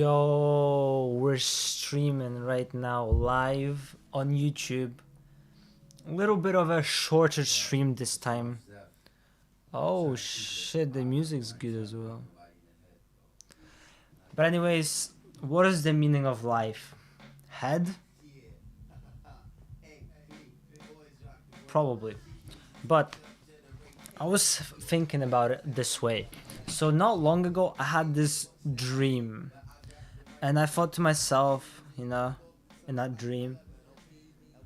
Yo, we're streaming right now live on YouTube. A little bit of a shorter stream this time. Oh shit, the music's good as well. But anyways, what is the meaning of life? Head? Probably. But I was thinking about it this way. So not long ago I had this dream. And I thought to myself, in that dream,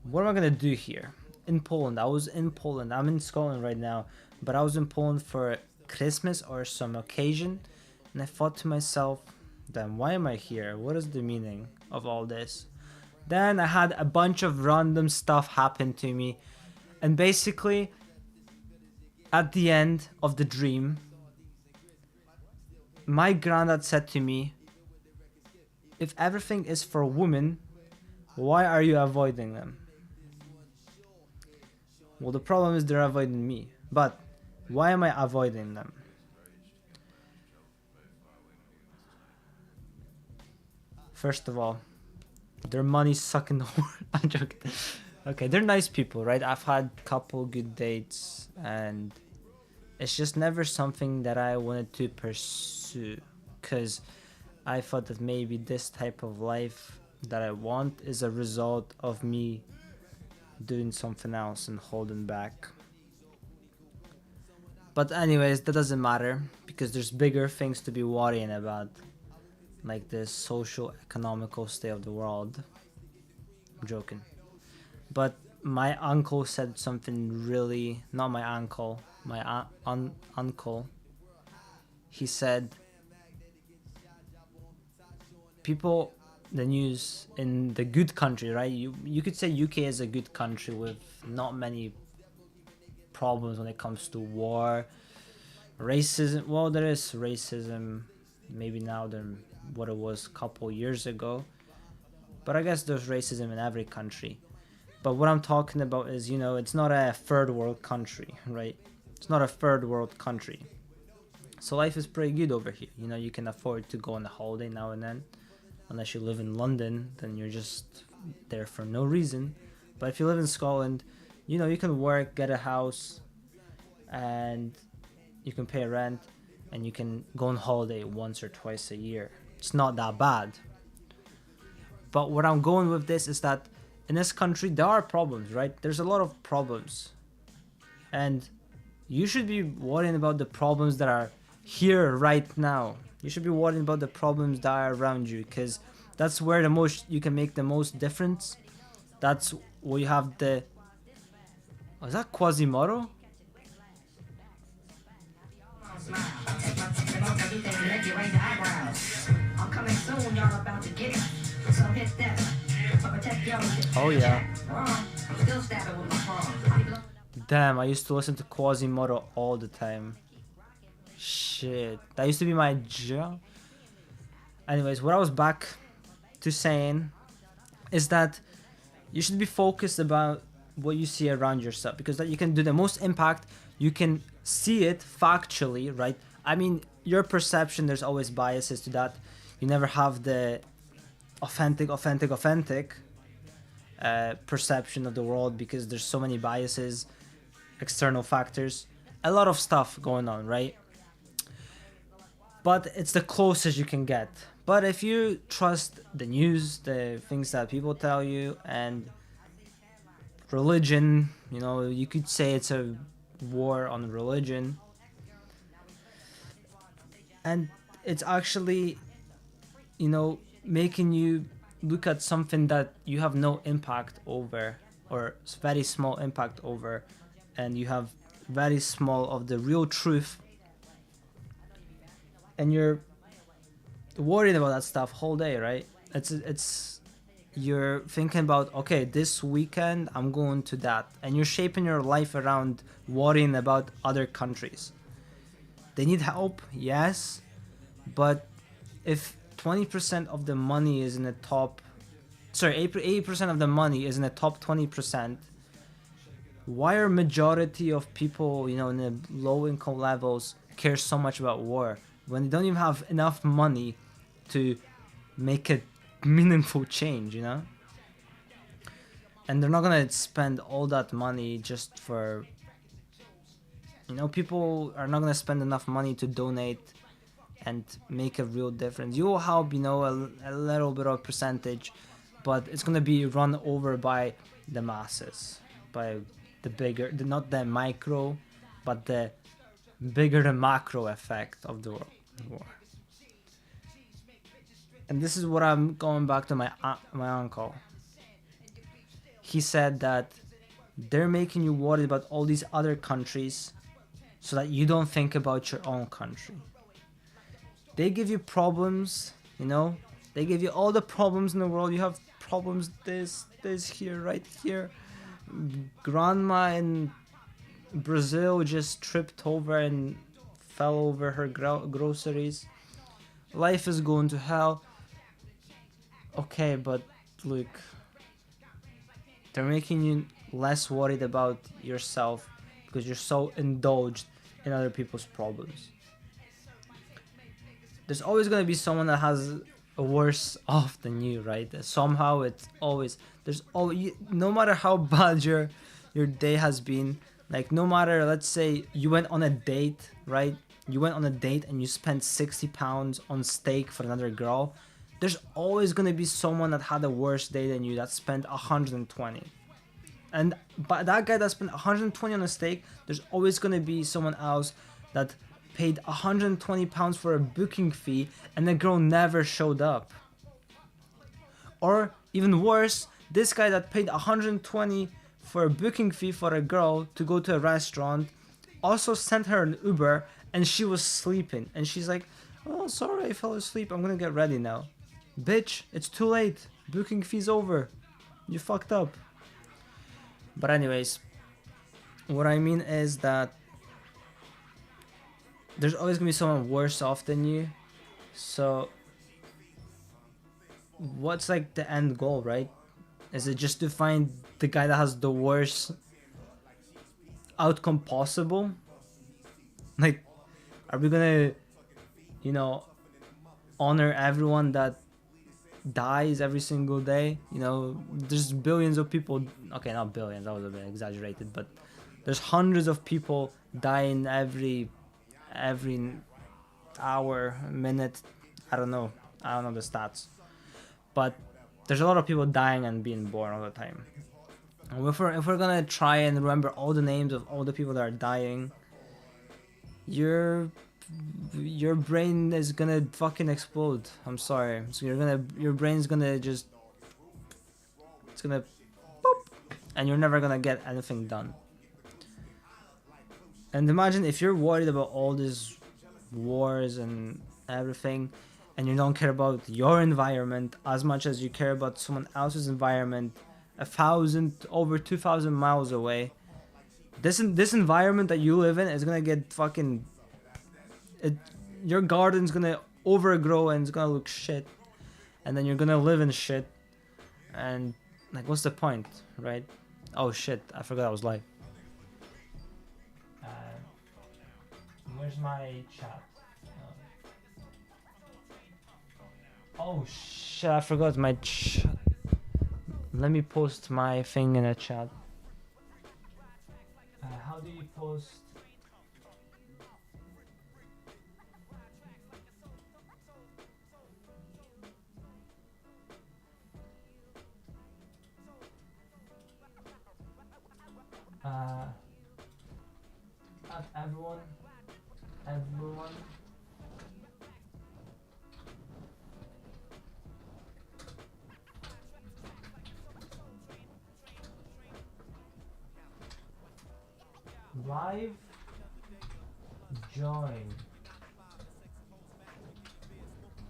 what am I gonna do here? In Poland. I was in Poland. I'm in Scotland right now. But I was in Poland for Christmas or some occasion. And I thought to myself, then why am I here? What is the meaning of all this? Then I had a bunch of random stuff happen to me. And basically, at the end of the dream, my granddad said to me, if everything is for women, why are you avoiding them? Well, the problem is they're avoiding me. But why am I avoiding them? First of all, their money sucking the whore. I'm joking. Okay, they're nice people, right? I've had a couple good dates and it's just never something that I wanted to pursue because I thought that maybe this type of life that I want is a result of me doing something else and holding back. But anyways, that doesn't matter because there's bigger things to be worrying about, like the social economical state of the world. I'm joking. But my uncle said something really, not my uncle, my uncle. He said, people, the news in the good country, right? You could say UK is a good country with not many problems when it comes to war, racism. Well, there is racism, maybe now than what it was a couple years ago. But I guess there's racism in every country. But what I'm talking about is, it's not a third world country, right? It's not a third world country. So life is pretty good over here. You can afford to go on a holiday now and then. Unless you live in London, then you're just there for no reason. But if you live in Scotland, you can work, get a house, and you can pay rent, and you can go on holiday once or twice a year. It's not that bad. But where I'm going with this is that in this country, there are problems, right? There's a lot of problems. And you should be worrying about the problems that are here right now. You should be worrying about the problems that are around you because that's where you can make the most difference. That's where you have the... Oh, is that Quasimodo? Oh yeah. Damn, I used to listen to Quasimodo all the time. Shit, that used to be my job. Anyways, what I was back to saying is that you should be focused about what you see around yourself because that you can do the most impact. You can see it factually, right? I mean, your perception, there's always biases to that. You never have the authentic perception of the world because there's so many biases, external factors, a lot of stuff going on, right? But it's the closest you can get. But if you trust the news, the things that people tell you, and religion, you could say it's a war on religion. And it's actually, making you look at something that you have no impact over, or very small impact over, and you have very small of the real truth. And you're worried about that stuff whole day, right? It's you're thinking about, okay, this weekend I'm going to that, and you're shaping your life around worrying about other countries. They need help, yes, but if 20% of the money is in the top, 80% of the money is in the top 20%, why are majority of people, in the low income levels care so much about war when they don't even have enough money to make a meaningful change, you know? And they're not gonna spend all that money just for, you know, people are not gonna spend enough money to donate and make a real difference. You will help, you know, a little bit of percentage, but it's gonna be run over by the masses, by the bigger, not the micro, but the bigger the macro effect of the war. And this is what I'm going back to my uncle. He said that they're making you worried about all these other countries so that you don't think about your own country. They give you problems, you know, they give you all the problems in the world. You have problems this here, right here. Grandma in Brazil just tripped over and fell over her groceries. Life is going to hell. Okay, but look, they're making you less worried about yourself because you're so indulged in other people's problems. There's always going to be someone that has a worse off than you, right? Somehow it's always, there's always, no matter how bad your day has been, like no matter, let's say you went on a date, right? You went on a date and you spent 60 pounds on steak for another girl. There's always going to be someone that had a worse day than you that spent 120. And but that guy that spent 120 on a steak, there's always going to be someone else that paid 120 pounds for a booking fee and the girl never showed up. Or even worse, this guy that paid 120 for a booking fee for a girl to go to a restaurant also sent her an Uber and she was sleeping and she's like, oh sorry, I fell asleep, I'm gonna get ready now. Bitch, it's too late, booking fee's over, you fucked up. But anyways, what I mean is that there's always gonna be someone worse off than you. So what's like the end goal, right? Is it just to find the guy that has the worst outcome possible? Like, are we gonna, you know, honor everyone that dies every single day? You know, there's billions of people, okay, not billions, that was a bit exaggerated, but there's hundreds of people dying every hour, minute, I don't know the stats, but there's a lot of people dying and being born all the time. And if we're gonna try and remember all the names of all the people that are dying, your brain is gonna fucking explode. I'm sorry. So your brain's gonna just, it's gonna boop, and you're never gonna get anything done. And imagine if you're worried about all these wars and everything, and you don't care about your environment as much as you care about someone else's environment 2,000 miles away. This environment that you live in is gonna get fucking, your garden's gonna overgrow and it's gonna look shit, and then you're gonna live in shit, and like what's the point, right? Oh shit, I forgot I was live. Where's my chat? Oh shit, I forgot my chat. Let me post my thing in a chat. How do you post? Everyone. Live join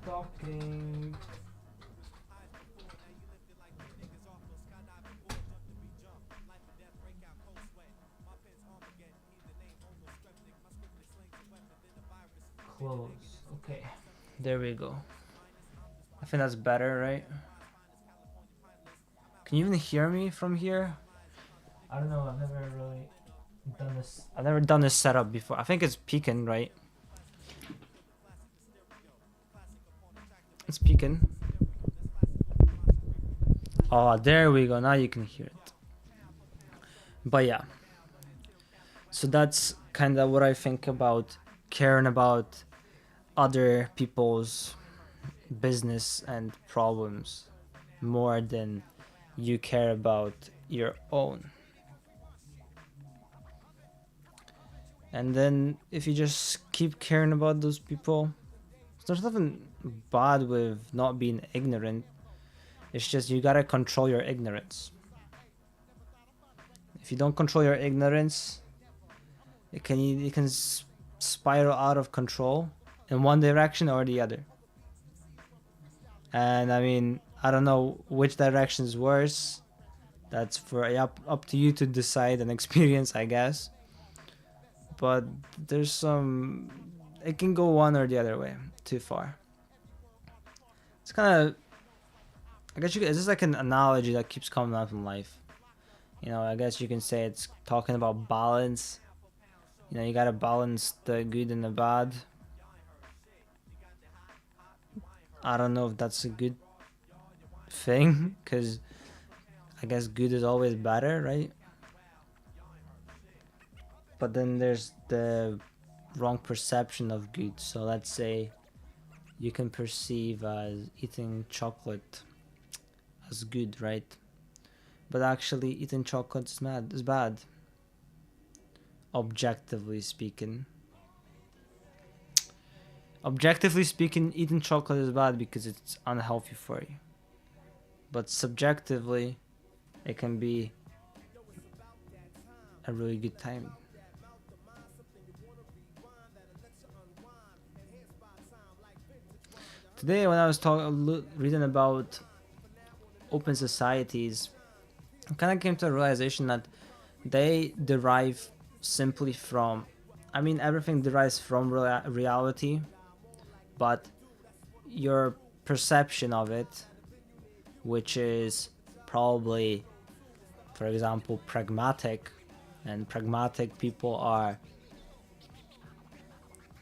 talking. Close. Okay, there we go. I think that's better, right? Can you even hear me from here? I don't know, I've never really done this. I've never done this setup before. I think it's peaking, right? It's peaking. Oh, there we go. Now you can hear it. But yeah. So that's kind of what I think about caring about other people's business and problems more than you care about your own. And then if you just keep caring about those people, there's nothing bad with not being ignorant. It's just you gotta control your ignorance. If you don't control your ignorance, it can spiral out of control in one direction or the other. And I mean, I don't know which direction is worse. That's for up to you to decide and experience, I guess. But there's some, it can go one or the other way, too far. It's kind of, I guess it's just like an analogy that keeps coming up in life. You know, I guess you can say it's talking about balance. You know, you gotta balance the good and the bad. I don't know if that's a good thing, because I guess good is always better, right? But then there's the wrong perception of good. So let's say you can perceive as eating chocolate as good, right? But actually eating chocolate is bad. Objectively speaking. Objectively speaking, eating chocolate is bad because it's unhealthy for you. But subjectively, it can be a really good time. Today, when I was reading about open societies, I kind of came to a realization that they derive simply from, I mean, everything derives from reality, but your perception of it, which is probably, for example, pragmatic, and pragmatic people are,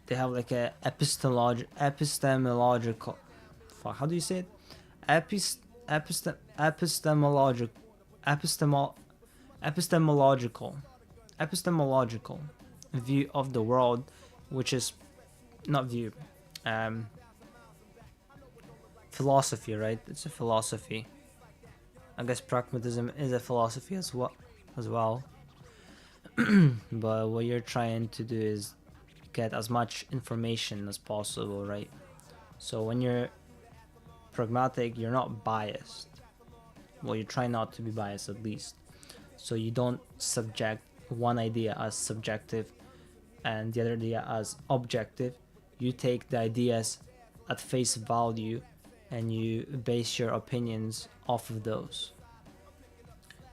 they have like a epistemological, how do you say it? Epistemological epistemological epistemological view of the world, which is not view, philosophy, right? It's a philosophy. I guess pragmatism is a philosophy as well. But what you're trying to do is get as much information as possible, right? So when you're pragmatic, you're not biased. Well, you try not to be biased, at least. So you don't subject one idea as subjective and the other idea as objective. You take the ideas at face value and you base your opinions off of those.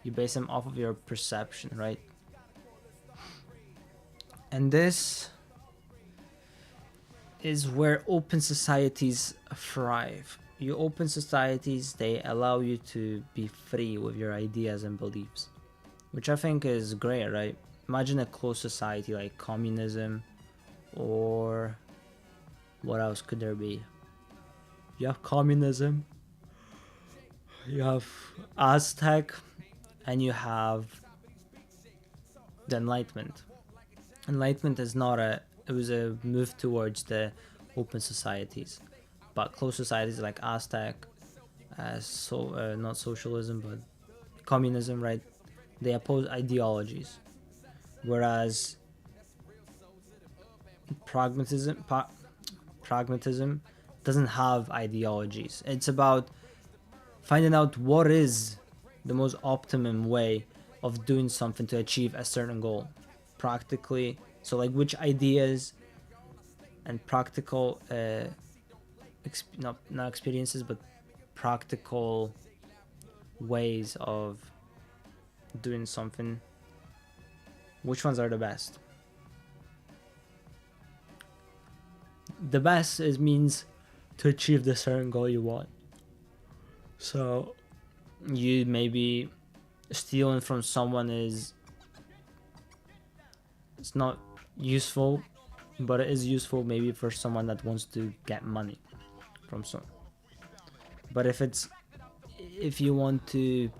You base them off of your perception, right? And this is where open societies thrive. Your open societies, they allow you to be free with your ideas and beliefs, which I think is great, right? Imagine a closed society like communism, or what else could there be? You have communism, you have Aztec, and you have the Enlightenment. Enlightenment is not it was a move towards the open societies, but closed societies like Aztec, not socialism but communism, right? They oppose ideologies, whereas pragmatism doesn't have ideologies. It's about finding out what is the most optimum way of doing something to achieve a certain goal practically. So like which ideas and practical not experiences, but practical ways of doing something, which ones are the best. The best is means to achieve the certain goal you want. So you maybe stealing from someone it's not useful, but it is useful maybe for someone that wants to get money from someone. But if if you want to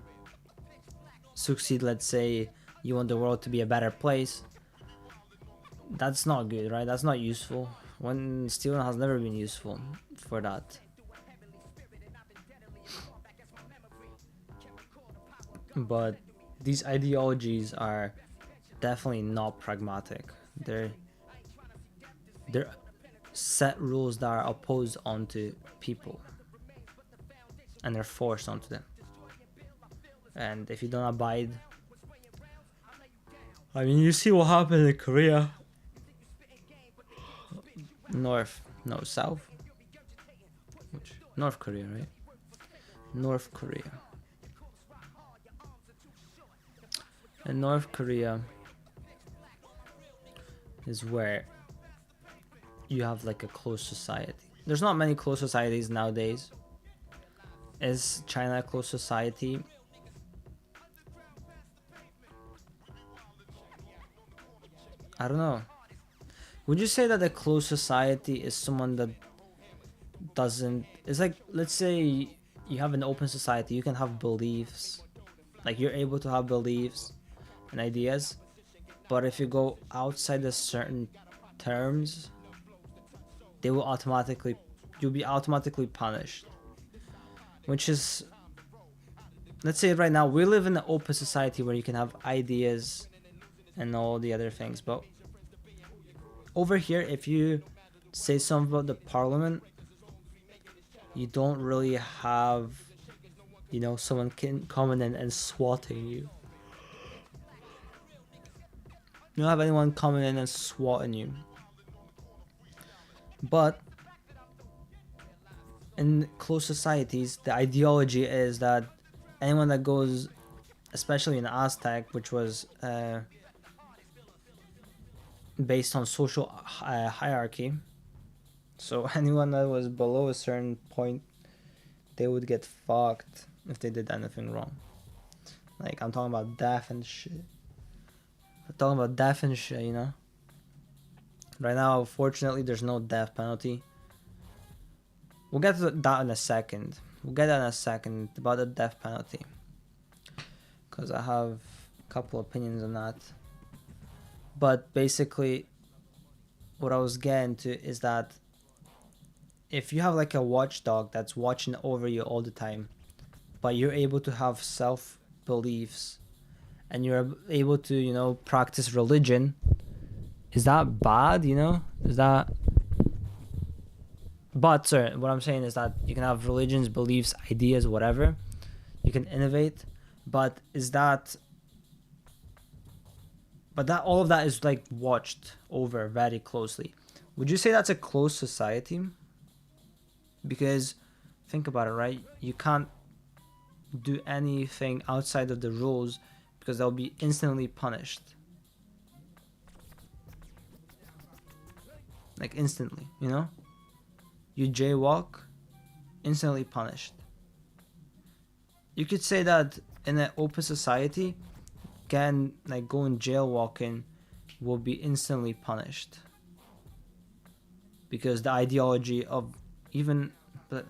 succeed, let's say you want the world to be a better place, that's not good, right? That's not useful. When Steven has never been useful for that. But these ideologies are definitely not pragmatic. They're set rules that are opposed onto people, and they're forced onto them. And if you don't abide, I mean, you see what happened in Korea. South? Which? North Korea, right? North Korea. And North Korea is where you have like a closed society. There's not many closed societies nowadays. Is China a closed society? I don't know. Would you say that a closed society is someone that doesn't... It's like, let's say you have an open society, you can have beliefs. Like, you're able to have beliefs and ideas. But if you go outside a certain terms, you'll be automatically punished. Which is, let's say right now, we live in an open society where you can have ideas and all the other things. But over here, if you say something about the parliament, you don't really have, someone coming in and swatting you. You don't have anyone coming in and swatting you. But in closed societies, the ideology is that anyone that goes, especially in Aztec, which was based on social hierarchy, so anyone that was below a certain point, they would get fucked if they did anything wrong. Like, I'm talking about death and shit. Right now, fortunately, there's no death penalty. We'll get to that in a second. About the death penalty. Because I have a couple opinions on that. But basically, what I was getting to is that if you have like a watchdog that's watching over you all the time, but you're able to have self-beliefs and you're able to, practice religion, is that bad, Is that... But, sir, what I'm saying is that you can have religions, beliefs, ideas, whatever. You can innovate. But is that... But that all of that is, like, watched over very closely. Would you say that's a closed society? Because, think about it, right? You can't do anything outside of the rules because they'll be instantly punished. Like, instantly, You jaywalk, instantly punished. You could say that in an open society, going jaywalking will be instantly punished. Because the ideology of but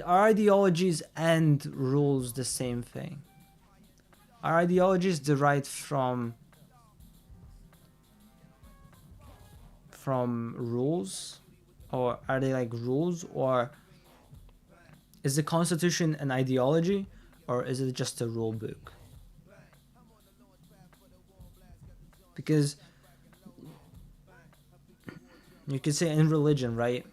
our ideologies and rules the same thing. Our ideologies derived from rules, or are they like rules, or is the constitution an ideology, or is it just a rule book? Because you could say in religion, right?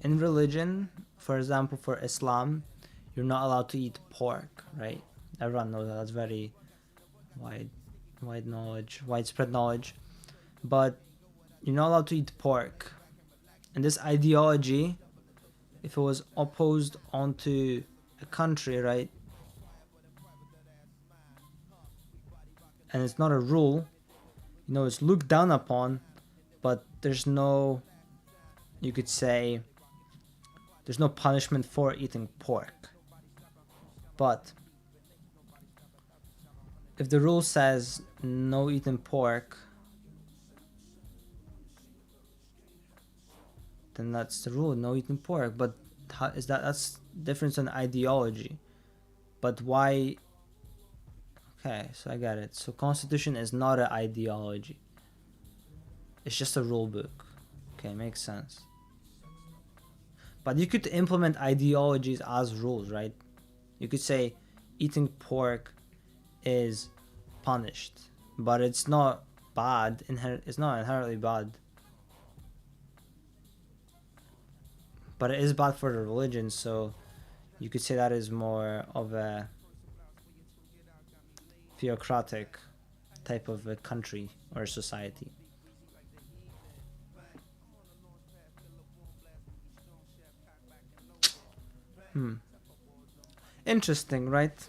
In religion, for example, for Islam, you're not allowed to eat pork, right? Everyone knows that. That's very widespread knowledge. But you're not allowed to eat pork. And this ideology, if it was opposed onto a country, right? And it's not a rule, it's looked down upon, but there's no, you could say, there's no punishment for eating pork. But if the rule says no eating pork, then that's the rule, no eating pork. But how is that's different than ideology. But why? Okay, so I got it. So constitution is not an ideology. It's just a rule book. Okay, makes sense. But you could implement ideologies as rules, right? You could say eating pork is punished, but it's not bad. It's not inherently bad. But it is bad for the religion, so you could say that is more of a theocratic type of a country or society. Interesting, right?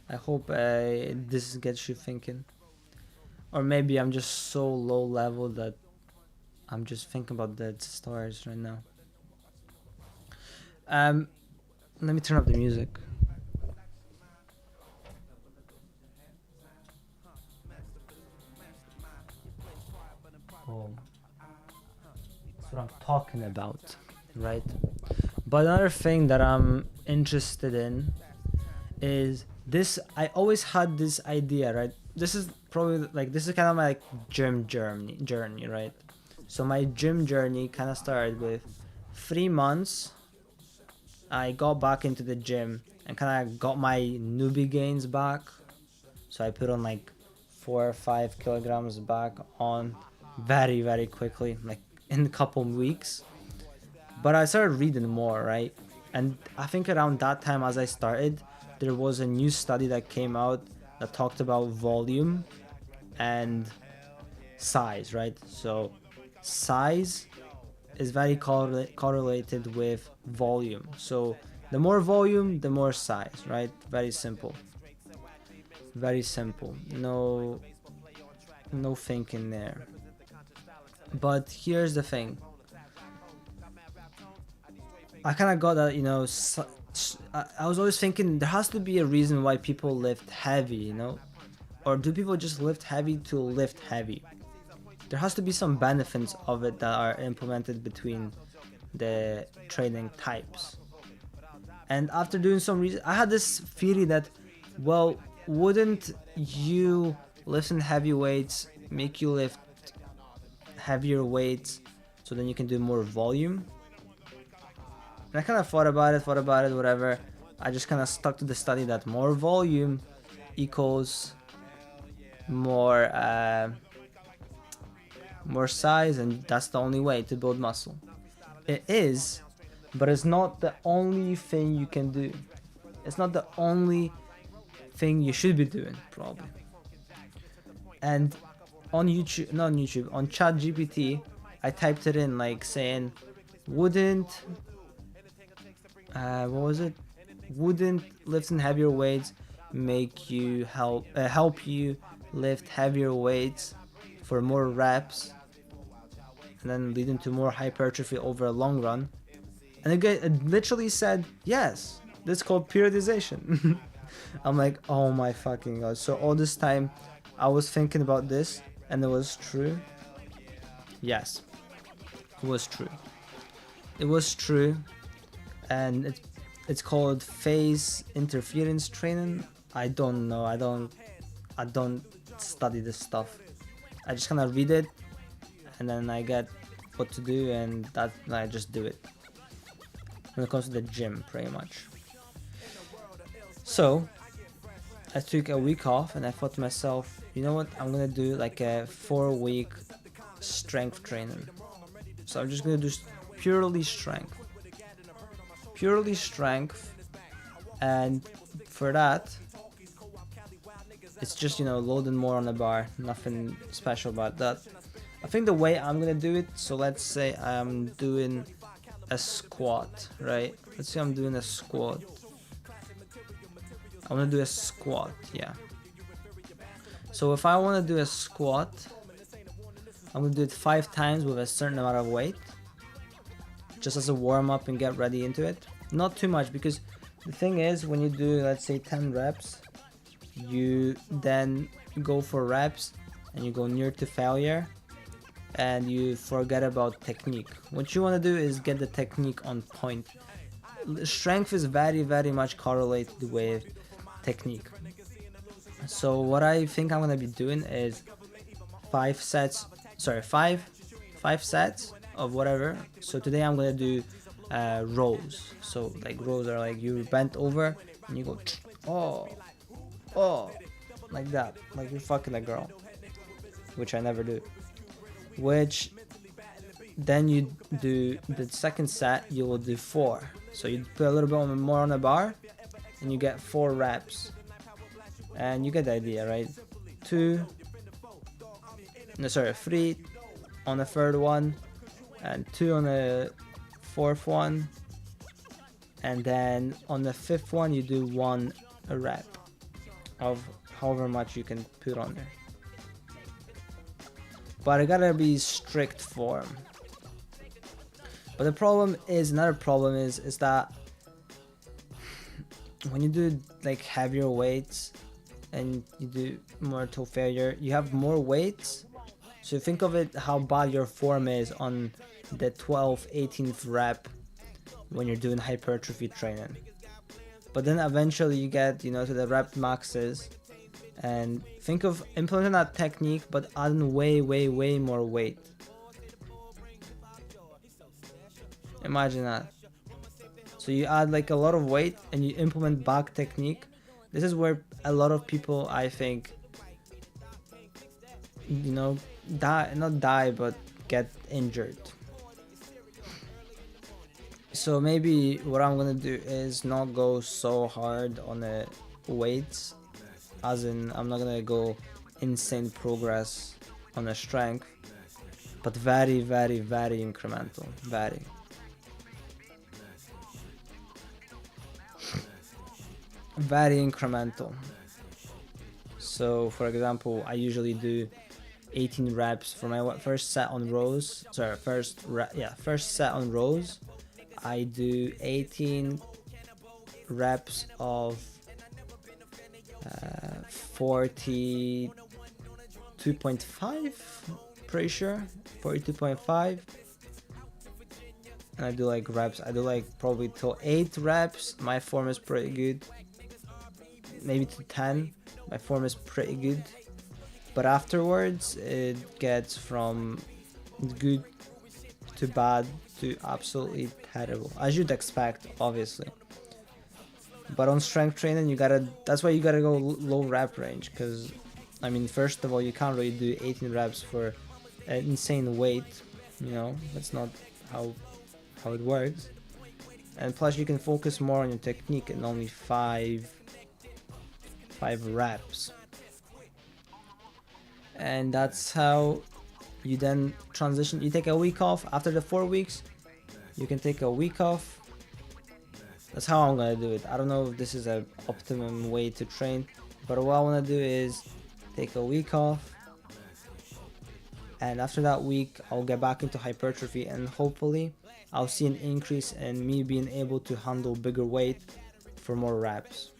I hope this gets you thinking. Or maybe I'm just so low level that I'm just thinking about the stars right now. Let me turn up the music. Oh, that's what I'm talking about, right? But another thing that I'm interested in is this. I always had this idea, right? This is probably like this is kind of my like gym journey, right? So my gym journey kind of started with 3 months. I got back into the gym and kind of got my newbie gains back. So I put on like 4 or 5 kilograms back on very quickly, like in a couple weeks. But I started reading more, right? And I think around that time, as I started, there was a new study that came out that talked about volume and size, right? So size is very correlated with volume. So the more volume, the more size, right? Very simple. Very simple. No thinking there. But here's the thing. I kind of got that, I was always thinking there has to be a reason why people lift heavy, or do people just lift heavy to lift heavy? There has to be some benefits of it that are implemented between the training types. And after doing some research, I had this theory that, well, wouldn't you lifting heavy weights make you lift heavier weights so then you can do more volume? And I kind of thought about it, whatever. I just kind of stuck to the study that more volume equals more size, and that's the only way to build muscle. It is, but it's not the only thing you can do. It's not the only thing you should be doing, probably. And on YouTube, not on YouTube, on ChatGPT, I typed it in, like saying, wouldn't lifting heavier weights make you help you lift heavier weights for more reps and then leading to more hypertrophy over a long run? And again, it literally said yes. That's called periodization. I'm like, oh my fucking god. So all this time I was thinking about this and it was true. Yes, it was true. It was true. And it's called phase interference training. I don't know. I don't study this stuff. I just kind of read it and then I get what to do, and I just do it when it comes to the gym, pretty much. So I took a week off and I thought to myself, you know what, I'm gonna do like a 4-week strength training. So I'm just gonna do purely strength, and for that it's just loading more on the bar, nothing special about that. I think the way I'm gonna do it, so let's say I'm doing a squat, right? Let's say I'm doing a squat. I want to do a squat, yeah. So if I want to do a squat, I'm gonna do it 5 times with a certain amount of weight, just as a warm up and get ready into it. Not too much, because the thing is, when you do, let's say 10 reps, you then go for reps and you go near to failure, and you forget about technique. What you want to do is get the technique on point. Strength is very, very much correlated with technique. So what I think I'm gonna be doing is five sets of whatever. So today I'm gonna do rows. So like rows are like you bent over and you go oh like that, like you're fucking a girl, which I never do. Which then you do the second set, you will do 4. So you put a little bit more on the bar and you get 4 reps. And you get the idea, right? 3 on the third one, and 2 on the fourth one, and then on the fifth one you do 1 rep of however much you can put on there. But it gotta be strict form. But the problem is, another problem is that when you do like heavier weights and you do more toe failure, you have more weights. So think of it how bad your form is on the 12th, 18th rep when you're doing hypertrophy training. But then eventually you get, to the rep maxes, and think of implementing that technique but adding way more weight. Imagine that. So you add like a lot of weight and you implement back technique. This is where a lot of people, I think, not die, but get injured. So maybe what I'm gonna do is not go so hard on the weights, as in I'm not gonna go insane progress on the strength, but very incremental, very incremental. So for example, I usually do 18 reps for my first set on rows. First set on rows. I do 18 reps of 42.5, pretty sure, 42.5. And I do like reps. I do like probably till 8 reps. My form is pretty good. Maybe to 10. My form is pretty good. But afterwards, it gets from good to bad to absolutely terrible, as you'd expect, obviously. But on strength training, that's why you gotta go low rep range, because I mean, first of all, you can't really do 18 reps for an insane weight. That's not how it works. And plus, you can focus more on your technique in only 5 reps. And that's how you then transition. You take a week off. After the 4 weeks, you can take a week off. That's how I'm gonna do it. I don't know if this is an optimum way to train, but what I want to do is take a week off, and after that week I'll get back into hypertrophy, and hopefully I'll see an increase in me being able to handle bigger weight for more reps.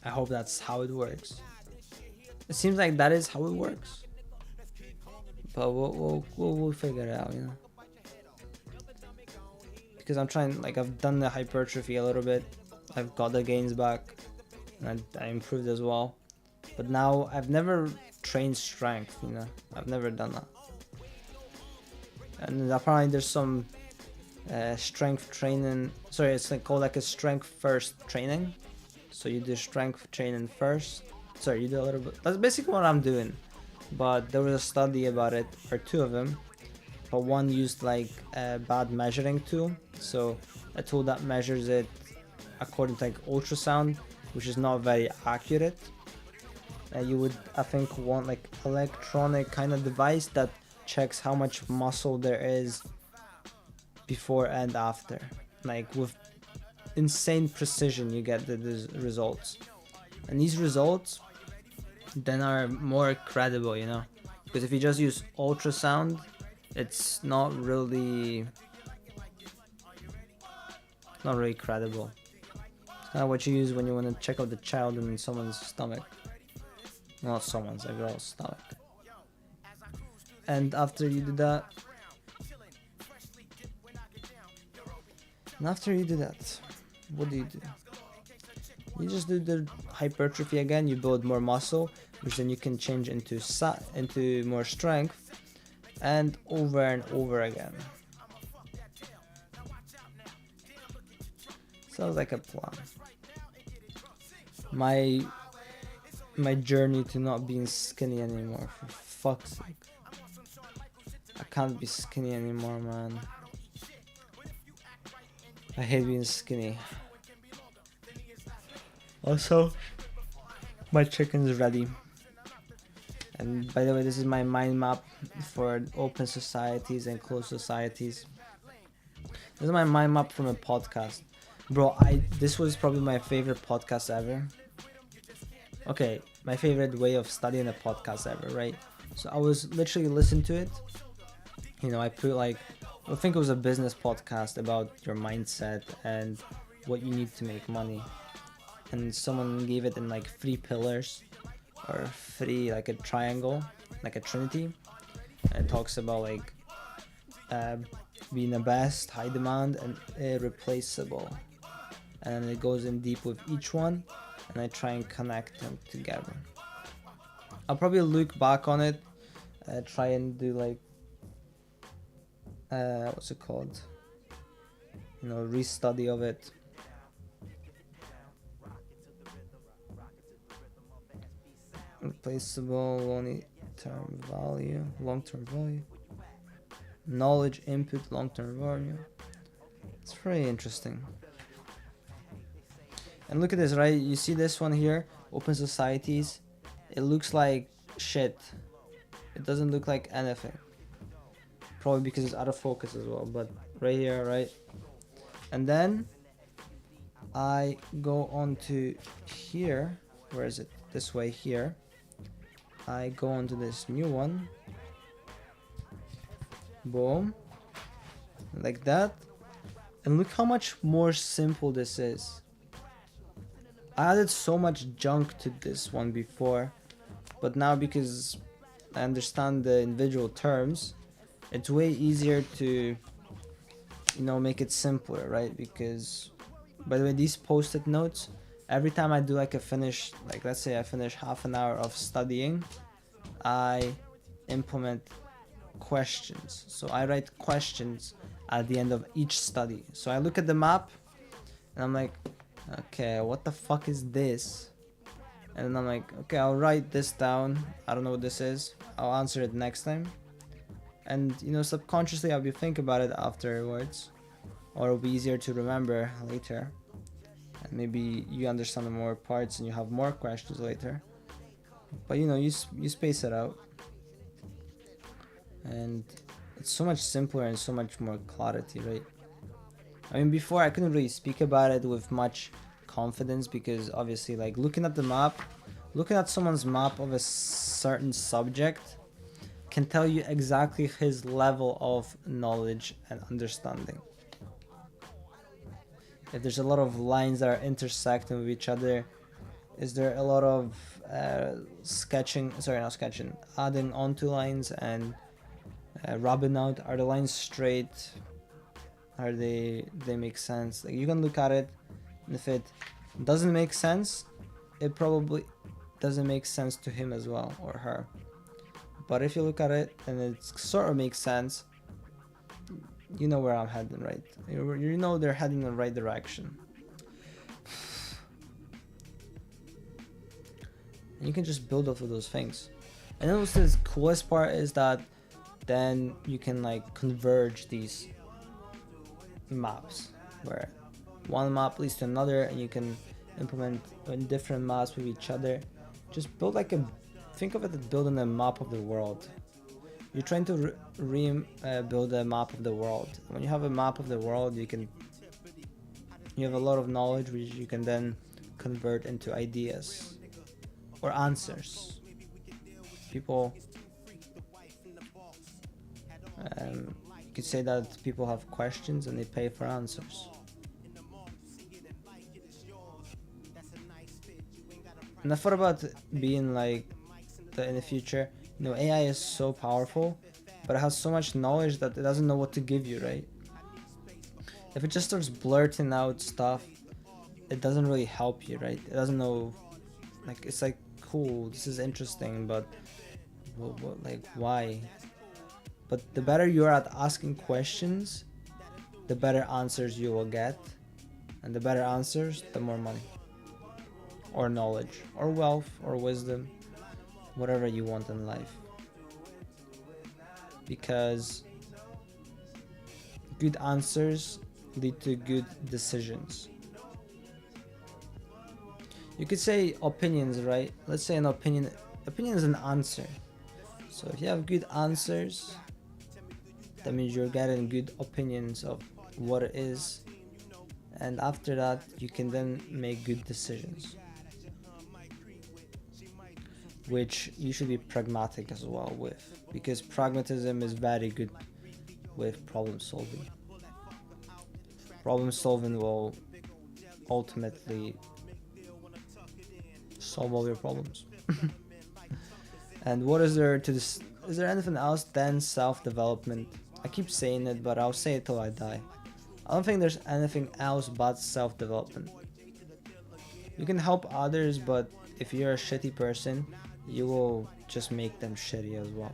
I hope that's how it works. It seems like that is how it works, but we'll figure it out, because I'm trying, like, I've done the hypertrophy a little bit, I've got the gains back, and I improved as well. But now I've never trained strength, I've never done that. And apparently there's some strength training. Sorry, it's called like a strength first training. So you do strength training first. Sorry, you do a little bit. That's basically what I'm doing. But there was a study about it, or 2 of them. But one used like a bad measuring tool. So a tool that measures it according to like ultrasound, which is not very accurate. You would, I think, want like electronic kind of device that checks how much muscle there is before and after. Like with insane precision, you get the results. And these results then are more credible, because if you just use ultrasound, it's not really credible. It's kind of what you use when you want to check out the child in someone's stomach. Not someone's, a girl's stomach. And after you do that, what do? You just do the hypertrophy again. You build more muscle, which then you can change into more strength, and over again. Sounds like a plan. My journey to not being skinny anymore. For fuck's sake, I can't be skinny anymore, man. I hate being skinny. Also, my chicken's ready. And by the way, this is my mind map for open societies and closed societies. This is my mind map from a podcast. Bro, this was probably my favorite podcast ever. Okay, my favorite way of studying a podcast ever, right? So I was literally listening to it. I put I think it was a business podcast about your mindset and what you need to make money. And someone gave it in 3 pillars, or 3, like a triangle, like a trinity. And it talks about being the best, high demand, and irreplaceable. And then it goes in deep with each one, and I try and connect them together. I'll probably look back on it, try and do what's it called? Restudy of it. Replaceable, long-term value, knowledge input, long-term value. It's very interesting. And look at this, right? You see this one here, open societies. It looks like shit. It doesn't look like anything. Probably because it's out of focus as well, but right here, right? And then I go on to here. Where is it? This way here. I go on to this new one. Boom. Like that. And look how much more simple this is. I added so much junk to this one before, but now because I understand the individual terms, it's way easier to make it simpler, right? Because, by the way, these post-it notes, every time I do a finish, let's say I finish half an hour of studying, I implement questions. So I write questions at the end of each study. So I look at the map and I'm like, okay, what the fuck is this? And then I'm like, okay, I'll write this down. I don't know what this is. I'll answer it next time. And subconsciously I'll be thinking about it afterwards, or it'll be easier to remember later. And maybe you understand more parts and you have more questions later. But you space it out. And it's so much simpler and so much more clarity, right? I mean, before I couldn't really speak about it with much confidence because obviously looking at someone's map of a certain subject can tell you exactly his level of knowledge and understanding. If there's a lot of lines that are intersecting with each other, is there a lot of adding onto lines and rubbing out? Are the lines straight? Are they make sense? You can look at it, and if it doesn't make sense, it probably doesn't make sense to him as well, or her. But if you look at it and it sort of makes sense, you know where I'm heading, right? They're heading in the right direction. And you can just build off of those things. And then what's the coolest part is that then you can converge these maps, where one map leads to another, and you can implement different maps with each other. Just build think of it as building a map of the world. You're trying to build a map of the world. When you have a map of the world, you have a lot of knowledge which you can then convert into ideas or answers. People you could say that people have questions and they pay for answers. And I thought about being in the future, AI is so powerful but it has so much knowledge that it doesn't know what to give you, right? If it just starts blurting out stuff, it doesn't really help you, right? It doesn't know, like, it's like, cool, this is interesting, but like, why? But the better you are at asking questions, the better answers you will get, and the better answers, the more money, or knowledge, or wealth, or wisdom, whatever you want in life. Because good answers lead to good decisions. You could say opinions, right? Let's say an opinion is an answer. So if you have good answers, that means you're getting good opinions of what it is, and after that you can then make good decisions, which you should be pragmatic as well with, because pragmatism is very good with problem solving. Problem solving will ultimately solve all your problems. And what is there to this? Is there anything else than self-development? I keep saying it, but I'll say it till I die. I don't think there's anything else but self-development. You can help others, but if you're a shitty person, you will just make them shitty as well.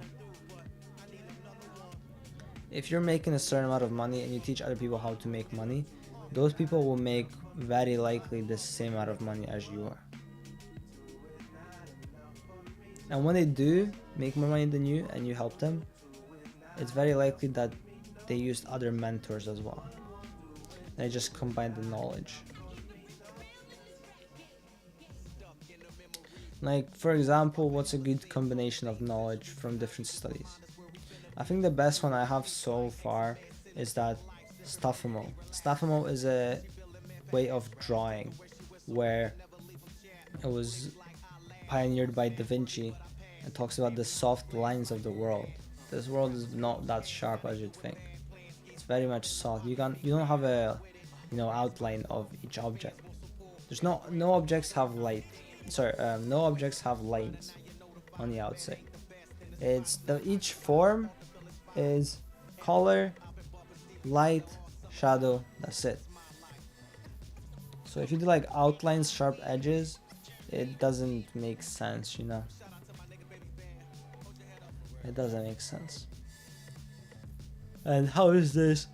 If you're making a certain amount of money and you teach other people how to make money, those people will make very likely the same amount of money as you are. And when they do make more money than you and you help them, it's very likely that they used other mentors as well. They just combined the knowledge. Like, for example, what's a good combination of knowledge from different studies? I think the best one I have so far is that Staphemo. Staphemo is a way of drawing where it was pioneered by Da Vinci and talks about the soft lines of the world. This world is not that sharp as you'd think. It's very much soft. You don't have a outline of each object. There's no objects have light. No objects have lines on the outside. Each form is color, light, shadow. That's it. So if you do like outlines, sharp edges, it doesn't make sense, It doesn't make sense. And how is this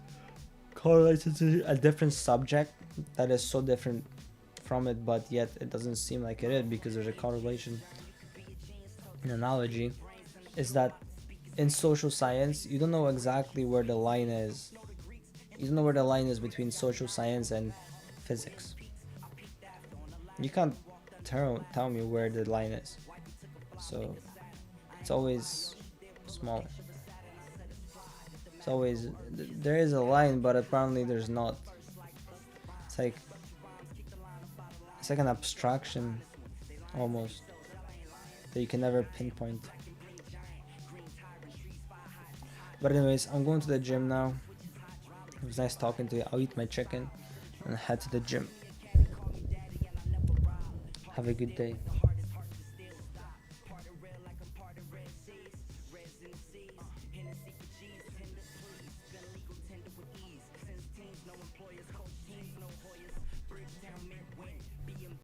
correlated to a different subject that is so different from it, but yet it doesn't seem like it is, because there's a correlation? An analogy is that in social science, you don't know exactly where the line is. You don't know where the line is between social science and physics. You can't tell me where the line is. So it's always smaller. It's always, there is a line, but apparently there's not. It's like an abstraction almost that you can never pinpoint. But anyways, I'm going to the gym now. It was nice talking to you. I'll eat my chicken and head to the gym. Have a good day.